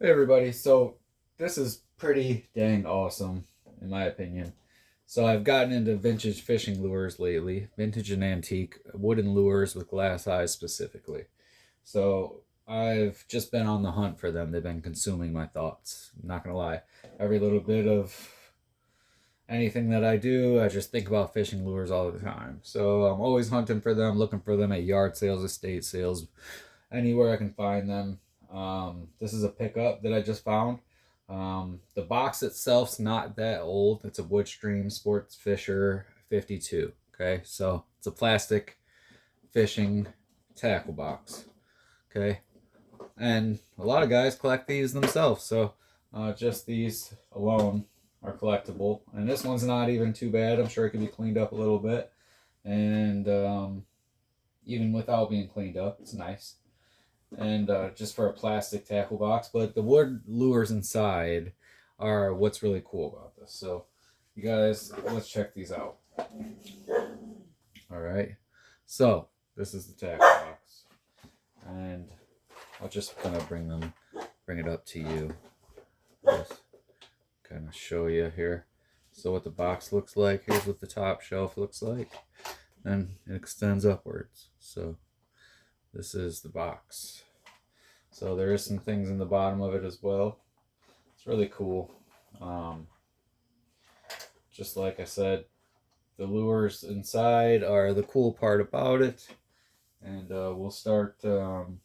Hey everybody, so this is pretty dang awesome in my opinion. So I've gotten into vintage fishing lures lately, vintage and antique wooden lures with glass eyes specifically. So I've just been on the hunt for them. They've been consuming my thoughts. I'm not gonna lie. Every little bit of anything that I do, I just think about fishing lures all the time. So I'm always hunting for them, looking for them at yard sales, estate sales, anywhere I can find them. This is a pickup that I just found. The box itself's not that old. It's a Woodstream Sports Fisher 52. Okay, so it's a plastic fishing tackle box. Okay, and a lot of guys collect these themselves. So just these alone are collectible, and this one's not even too bad. I'm sure it could be cleaned up a little bit, and even without being cleaned up, it's nice. And just for a plastic tackle box, but the wood lures inside are what's really cool about this. So, you guys, let's check these out. All right. So, this is the tackle box, and I'll just kind of bring it up to you. Just kind of show you here. So, what the box looks like. Here's what the top shelf looks like, and it extends upwards. So, this is the box. So there is some things in the bottom of it as well. It's really cool. Um, just like I said, the lures inside are the cool part about it. And we'll start, you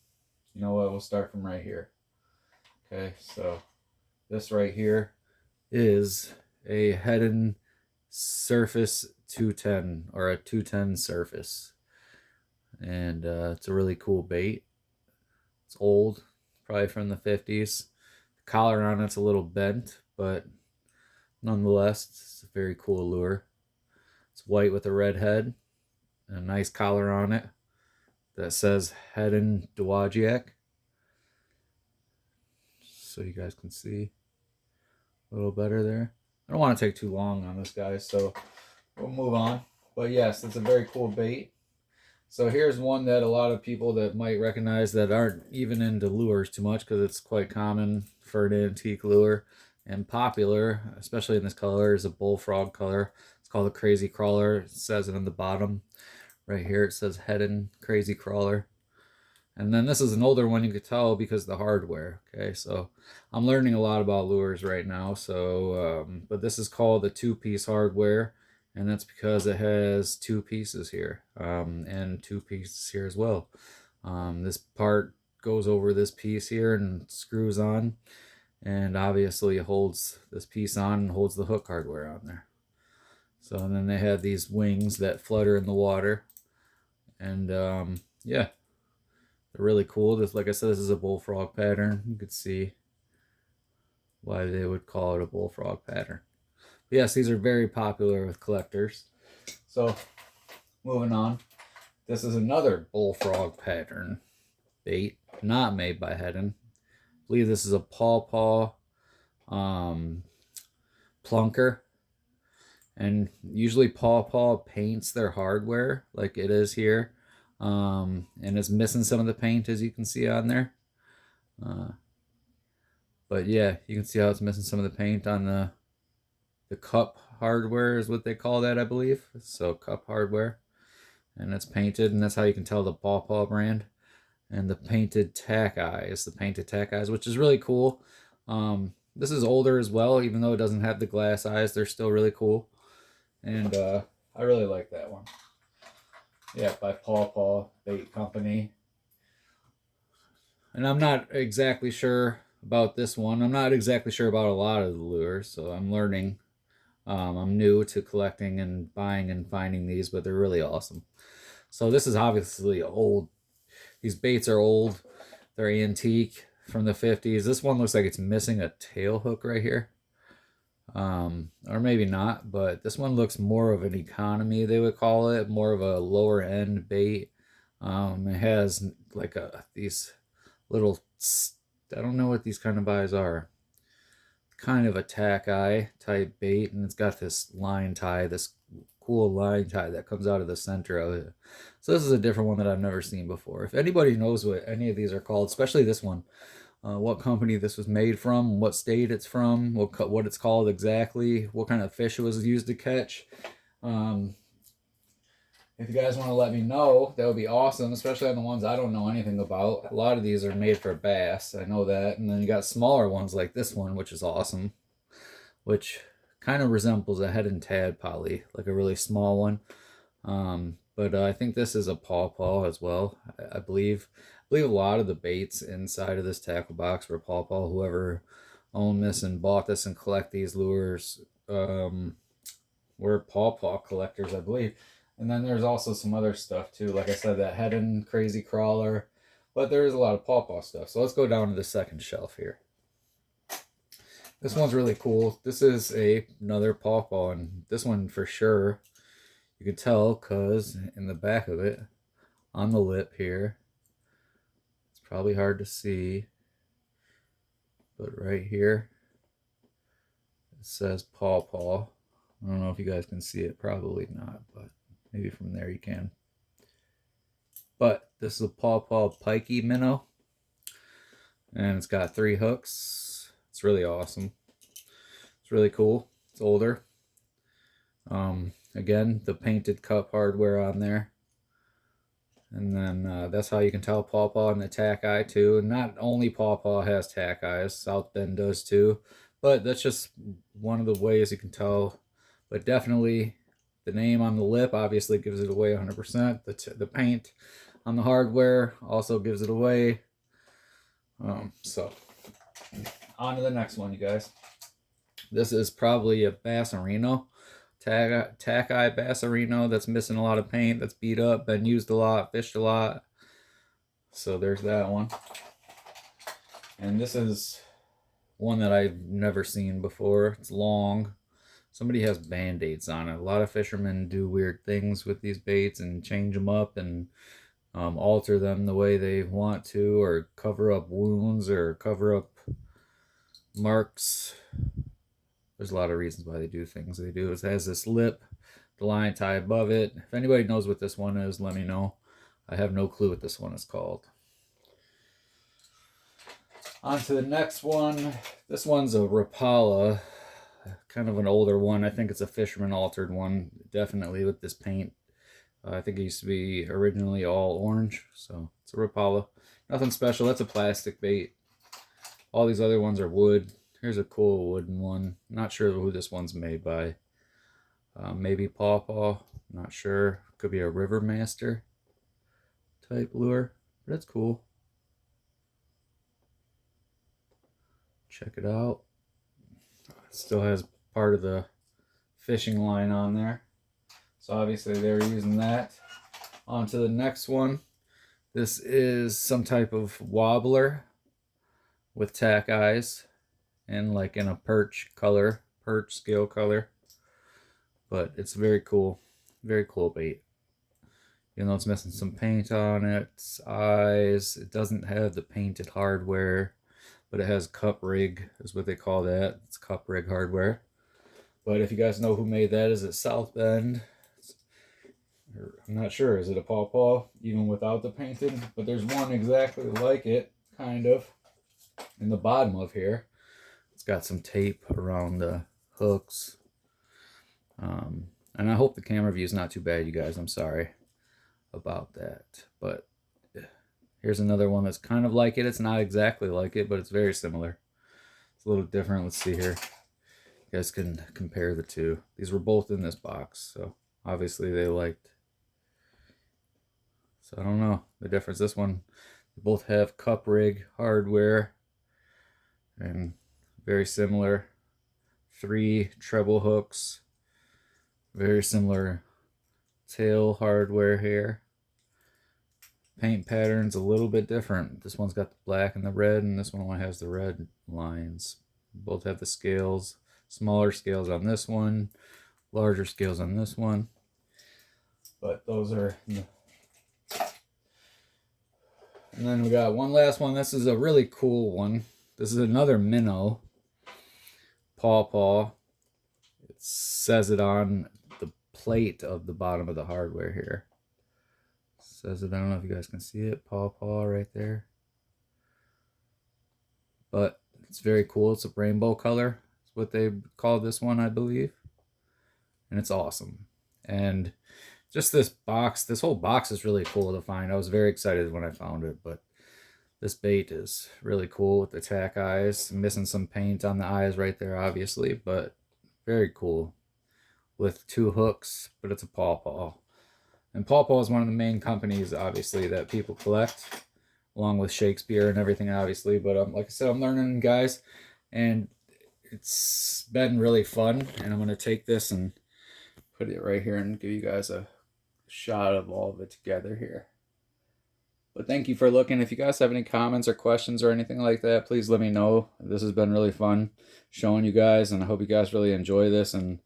know what, we'll start from right here. Okay, so this right here is a Heddon Surface 210 or a 210 Surface. And it's a really cool bait. It's old, probably from the 50s. The collar on it's a little bent, but nonetheless, it's a very cool lure. It's white with a red head and a nice collar on it that says Heddon Dowagiac. So you guys can see a little better there. I don't want to take too long on this, guys, so we'll move on. But yes, it's a very cool bait. So here's one that a lot of people that might recognize that aren't even into lures too much because it's quite common for an antique lure and popular, especially in this color, is a bullfrog color. It's called a crazy crawler. It says it on the bottom right here. It says Heddon Crazy Crawler. And then this is an older one, you could tell because of the hardware. Okay, so I'm learning a lot about lures right now. So, but this is called the two-piece hardware, and that's because it has two pieces here, and two pieces here as well. This part goes over this piece here and screws on, and obviously it holds this piece on and holds the hook hardware on there. So and then they have these wings that flutter in the water, and yeah, they're really cool. Just like I said, this is a bullfrog pattern. You could see why they would call it a bullfrog pattern. But yes, these are very popular with collectors. So moving on, this is another bullfrog pattern bait, not made by Heddon. I believe this is a pawpaw plunker. And usually pawpaw paints their hardware like it is here. And it's missing some of the paint, as you can see on there. But yeah, you can see how it's missing some of the paint on the cup hardware is what they call that, I believe. So cup hardware, and it's painted, and that's how you can tell the pawpaw brand. And the painted tack eyes, which is really cool. This is older as well, even though it doesn't have the glass eyes. They're still really cool, and I really like that one. Yeah, by Pawpaw Bait Company. And I'm not exactly sure about this one. I'm not exactly sure about a lot of the lures, so I'm learning. I'm new to collecting and buying and finding these, but they're really awesome. So this is obviously old. These baits are old. They're antique from the 50s. This one looks like it's missing a tail hook right here. Or maybe not, but this one looks more of an economy, they would call it, more of a lower end bait. It has like these little, I don't know what these kind of eyes are, kind of a tack eye type bait, and it's got this line tie, this cool line tie that comes out of the center of it. So this is a different one that I've never seen before. If anybody knows what any of these are called, especially this one, what company this was made from, what state it's from, what it's called exactly, what kind of fish it was used to catch. If you guys want to let me know, that would be awesome, especially on the ones I don't know anything about. A lot of these are made for bass, I know that. And then you got smaller ones like this one, which is awesome, which kind of resembles a head and tadpole, like a really small one. But I think this is a pawpaw as well. I believe a lot of the baits inside of this tackle box were pawpaw. Whoever owned this and bought this and collect these lures were pawpaw collectors, I believe. And then there's also some other stuff too. Like I said, that head and crazy crawler. But there is a lot of pawpaw stuff. So let's go down to the second shelf here. This one's really cool. This is another pawpaw, and this one for sure, you can tell because in the back of it, on the lip here, it's probably hard to see, but right here, it says pawpaw. I don't know if you guys can see it, probably not, but maybe from there you can. But this is a pawpaw pikey minnow, and it's got 3 hooks. It's really awesome. It's really cool. It's older. Again, the painted cup hardware on there. And then that's how you can tell pawpaw and the tack eye too. And not only pawpaw has tack eyes, South Bend does too. But that's just one of the ways you can tell. But definitely the name on the lip obviously gives it away 100%. The paint on the hardware also gives it away. So on to the next one, you guys. This is probably a Bassarino. Tack eye Bassarino that's missing a lot of paint, that's beat up, been used a lot, fished a lot. So there's that one. And this is one that I've never seen before. It's long. Somebody has band-aids on it. A lot of fishermen do weird things with these baits and change them up and alter them the way they want to, or cover up wounds or cover up marks. There's a lot of reasons why they do things they do. It has this lip, the line tie above it. If anybody knows what this one is, let me know. I have no clue what this one is called. On to the next one. This one's a Rapala, kind of an older one. I think it's a fisherman altered one, definitely with this paint. I think it used to be originally all orange, so it's a Rapala. Nothing special. That's a plastic bait. All these other ones are wood. Here's a cool wooden one. Not sure who this one's made by. Maybe pawpaw. Not sure. Could be a Rivermaster type lure. But it's cool. Check it out. It still has part of the fishing line on there. So obviously they were using that. On to the next one. This is some type of wobbler with tack eyes. And like in a perch color, perch scale color. But it's very cool bait. Even though it's missing some paint on its eyes, it doesn't have the painted hardware, but it has cup rig, is what they call that. It's cup rig hardware. But if you guys know who made that, is it South Bend? I'm not sure. Is it a pawpaw, even without the painted? But there's one exactly like it, kind of, in the bottom of here. It's got some tape around the hooks. And I hope the camera view is not too bad, you guys. I'm sorry about that. But here's another one that's kind of like it. It's not exactly like it, but it's very similar. It's a little different. Let's see here. You guys can compare the two. These were both in this box, so obviously they liked. So I don't know the difference. This one, they both have cup rig hardware and very similar. 3 treble hooks. Very similar tail hardware here. Paint pattern's a little bit different. This one's got the black and the red, and this one only has the red lines. Both have the scales. Smaller scales on this one. Larger scales on this one. But those are... And then we got one last one. This is a really cool one. This is another minnow. Pawpaw. It says it on the plate of the bottom of the hardware here. It says it. I don't know if you guys can see it. Pawpaw right there. It's very cool. It's a rainbow color. It's what they call this one, I believe. And it's awesome. And just this box, this whole box is really cool to find. I was very excited when I found it, but this bait is really cool with the tack eyes. I'm missing some paint on the eyes right there, obviously, but very cool. With 2 hooks, but it's a Paw Paw. And Paw Paw is one of the main companies, obviously, that people collect, along with Shakespeare and everything, obviously. But like I said, I'm learning, guys, and it's been really fun. And I'm going to take this and put it right here and give you guys a shot of all of it together here. But thank you for looking. If you guys have any comments or questions or anything like that, please let me know. This has been really fun showing you guys, and I hope you guys really enjoy this and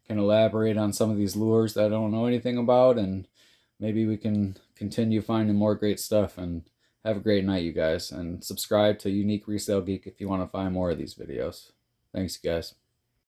can elaborate on some of these lures that I don't know anything about, and maybe we can continue finding more great stuff. And have a great night, you guys, and subscribe to Unique Resale Geek if you want to find more of these videos. Thanks, you guys.